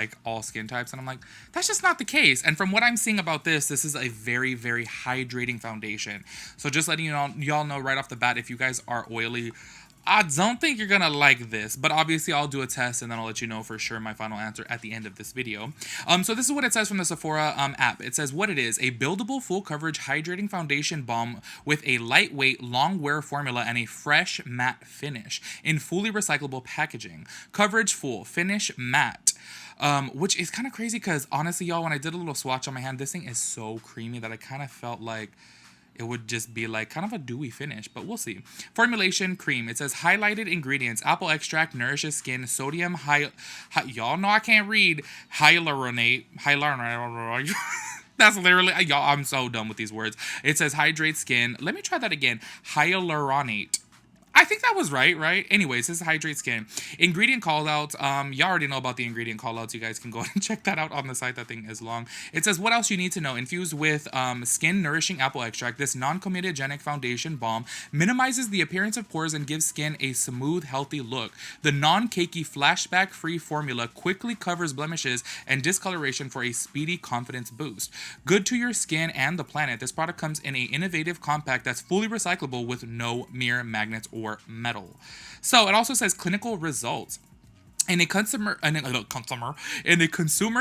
like all skin types, and I'm like, that's just not the case. And from what I'm seeing about this is a very, very hydrating foundation. So just letting y'all know right off the bat, if you guys are oily, I don't think you're gonna like this, but obviously I'll do a test and then I'll let you know for sure my final answer at the end of this video. So this is what it says from the Sephora app. It says what it is: a buildable, full coverage, hydrating foundation balm with a lightweight, long wear formula and a fresh matte finish in fully recyclable packaging. Coverage full, finish matte. Which is kind of crazy because honestly, y'all, when I did a little swatch on my hand, this thing is so creamy that I kind of felt like it would just be like kind of a dewy finish, but we'll see. Formulation: cream. It says highlighted ingredients: apple extract nourishes skin, sodium y'all know I can't read, hyaluronate. That's literally, y'all, I'm so done with these words. It says hydrate skin. Let me try that again. Hyaluronate. I think that was right? Anyways, this is hydrate skin. Ingredient callouts. Y'all already know about the ingredient callouts. You guys can go ahead and check that out on the site. That thing is long. It says what else you need to know. Infused with skin nourishing apple extract, this non-comedogenic foundation balm minimizes the appearance of pores and gives skin a smooth, healthy look. The non-cakey, flashback-free formula quickly covers blemishes and discoloration for a speedy confidence boost. Good to your skin and the planet. This product comes in an innovative compact that's fully recyclable with no mere magnets or metal. So it also says clinical results. In a consumer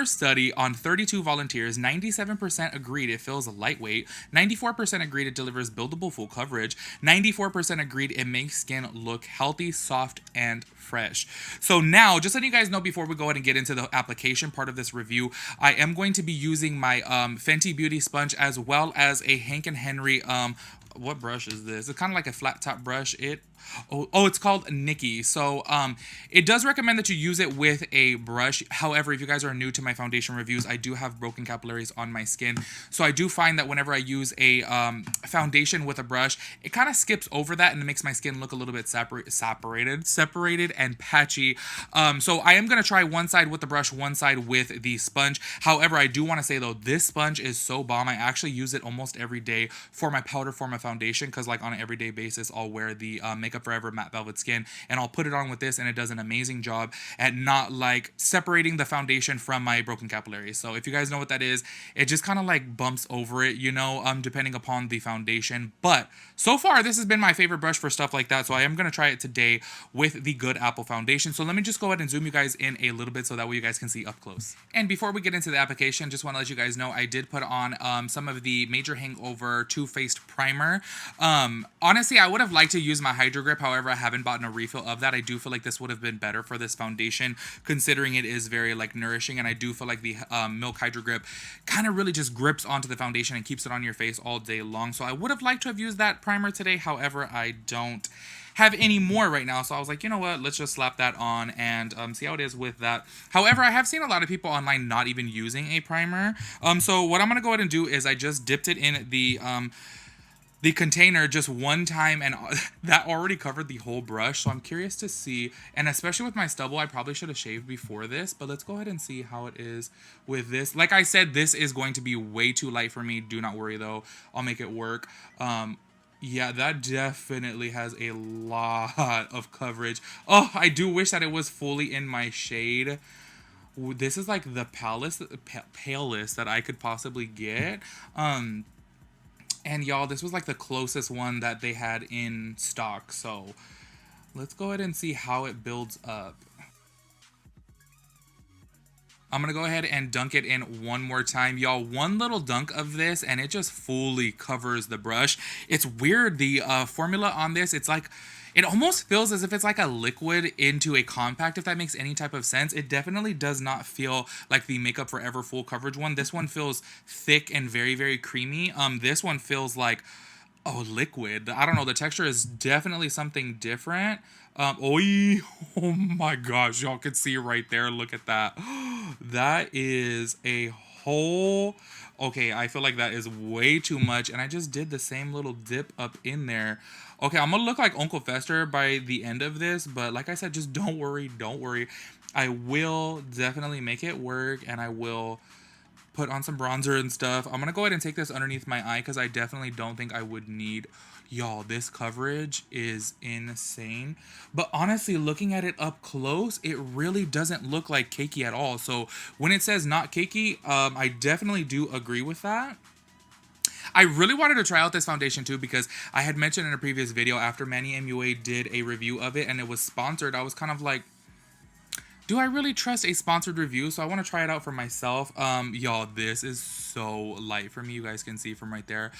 study on 32 volunteers, 97% agreed it feels lightweight, 94% agreed it delivers buildable full coverage, 94% agreed it makes skin look healthy, soft, and fresh. So now, just letting you guys know before we go ahead and get into the application part of this review, I am going to be using my Fenty Beauty sponge as well as a Hank and Henry what brush is this? It's kind of like a flat top brush. It's called Nikki. So it does recommend that you use it with a brush. However, if you guys are new to my foundation reviews, I do have broken capillaries on my skin. So I do find that whenever I use a foundation with a brush, it kind of skips over that and it makes my skin look a little bit separated and patchy. So I am going to try one side with the brush, one side with the sponge. However, I do want to say though, this sponge is so bomb. I actually use it almost every day for my powder, for my foundation, because like on an everyday basis, I'll wear the Makeup Forever Matte Velvet Skin and I'll put it on with this, and it does an amazing job at not like separating the foundation from my broken capillaries. So if you guys know what that is, it just kind of like bumps over it, you know, depending upon the foundation. But so far, this has been my favorite brush for stuff like that. So I am going to try it today with the Good Apple foundation. So let me just go ahead and zoom you guys in a little bit so that way you guys can see up close. And before we get into the application, just want to let you guys know I did put on some of the Major Hangover Too Faced primer. Honestly, I would have liked to use my Hydro Grip. However, I haven't bought a refill of that. I do feel like this would have been better for this foundation, considering it is very like nourishing, and I do feel like the Milk Hydro Grip kind of really just grips onto the foundation and keeps it on your face all day long. So I would have liked to have used that primer today. However, I don't have any more right now, so I was like, you know what, let's just slap that on and see how it is with that. However, I have seen a lot of people online not even using a primer. So what I'm gonna go ahead and do is I just dipped it in the container just one time, and that already covered the whole brush. So I'm curious to see, and especially with my stubble, I probably should have shaved before this, but let's go ahead and see how it is with this. Like I said, this is going to be way too light for me. Do not worry though, I'll make it work. Yeah, that definitely has a lot of coverage. Oh, I do wish that it was fully in my shade. This is like the palest that I could possibly get. And y'all, this was like the closest one that they had in stock. So let's go ahead and see how it builds up. I'm going to go ahead and dunk it in one more time. Y'all, one little dunk of this and it just fully covers the brush. It's weird. The formula on this, it's like, it almost feels as if it's like a liquid into a compact, if that makes any type of sense. It definitely does not feel like the Makeup Forever full coverage one. This one feels thick and very, very creamy. This one feels like, oh, liquid. I don't know. The texture is definitely something different. Oh my gosh. Y'all can see right there. Look at that. That is a whole... Okay, I feel like that is way too much. And I just did the same little dip up in there. Okay, I'm going to look like Uncle Fester by the end of this. But like I said, just don't worry. Don't worry. I will definitely make it work. And I will put on some bronzer and stuff. I'm gonna go ahead and take this underneath my eye because I definitely don't think I would need. Y'all, this coverage is insane. But honestly, looking at it up close, it really doesn't look like cakey at all. So when it says not cakey, I definitely do agree with that. I really wanted to try out this foundation too because I had mentioned in a previous video after Manny MUA did a review of it and it was sponsored. I was kind of like, do I really trust a sponsored review? So I want to try it out for myself. Y'all, this is so light for me. You guys can see from right there.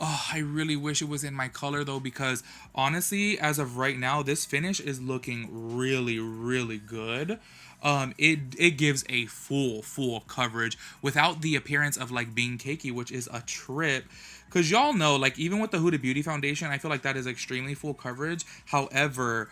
Oh, I really wish it was in my color though, because honestly, as of right now, this finish is looking really, really good. It gives a full coverage without the appearance of like being cakey, which is a trip. Because y'all know, like even with the Huda Beauty foundation, I feel like that is extremely full coverage. However,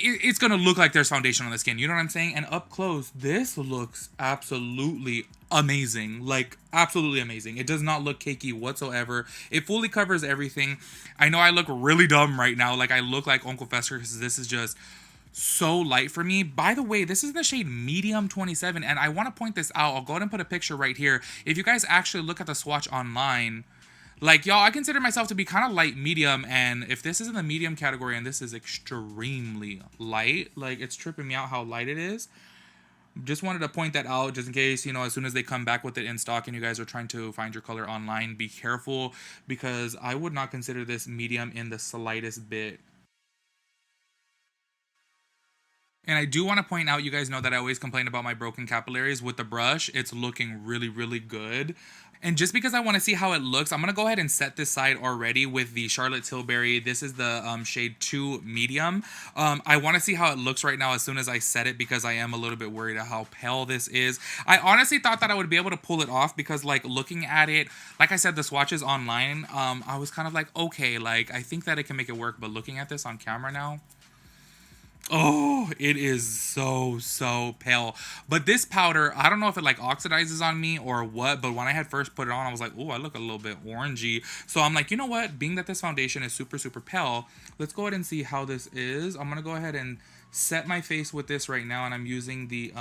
it's gonna look like there's foundation on the skin, you know what I'm saying? And up close, this looks absolutely amazing, like absolutely amazing. It does not look cakey whatsoever. It fully covers everything. I know I look really dumb right now, like I look like Uncle Fester because this is just so light for me. By the way, this is the shade medium 27, and I want to point this out. I'll go ahead and put a picture right here. If you guys actually look at the swatch online, like, y'all, I consider myself to be kind of light medium, and if this is in the medium category and this is extremely light, like, it's tripping me out how light it is. Just wanted to point that out just in case, you know, as soon as they come back with it in stock and you guys are trying to find your color online, be careful, because I would not consider this medium in the slightest bit. And I do want to point out, you guys know that I always complain about my broken capillaries. With the brush, it's looking really, really good. And just because I want to see how it looks, I'm going to go ahead and set this side already with the Charlotte Tilbury. This is the shade 2 medium. I want to see how it looks right now as soon as I set it because I am a little bit worried at how pale this is. I honestly thought that I would be able to pull it off because, like, looking at it, like I said, the swatches online, I was kind of like, okay, like, I think that it can make it work. But looking at this on camera now, oh, it is so pale. But this powder, I don't know if it like oxidizes on me or what, but when I had first put it on, I was like, oh, I look a little bit orangey. So I'm like, you know what? Being that this foundation is super pale, let's go ahead and see how this is. I'm going to go ahead and set my face with this right now, and I'm using the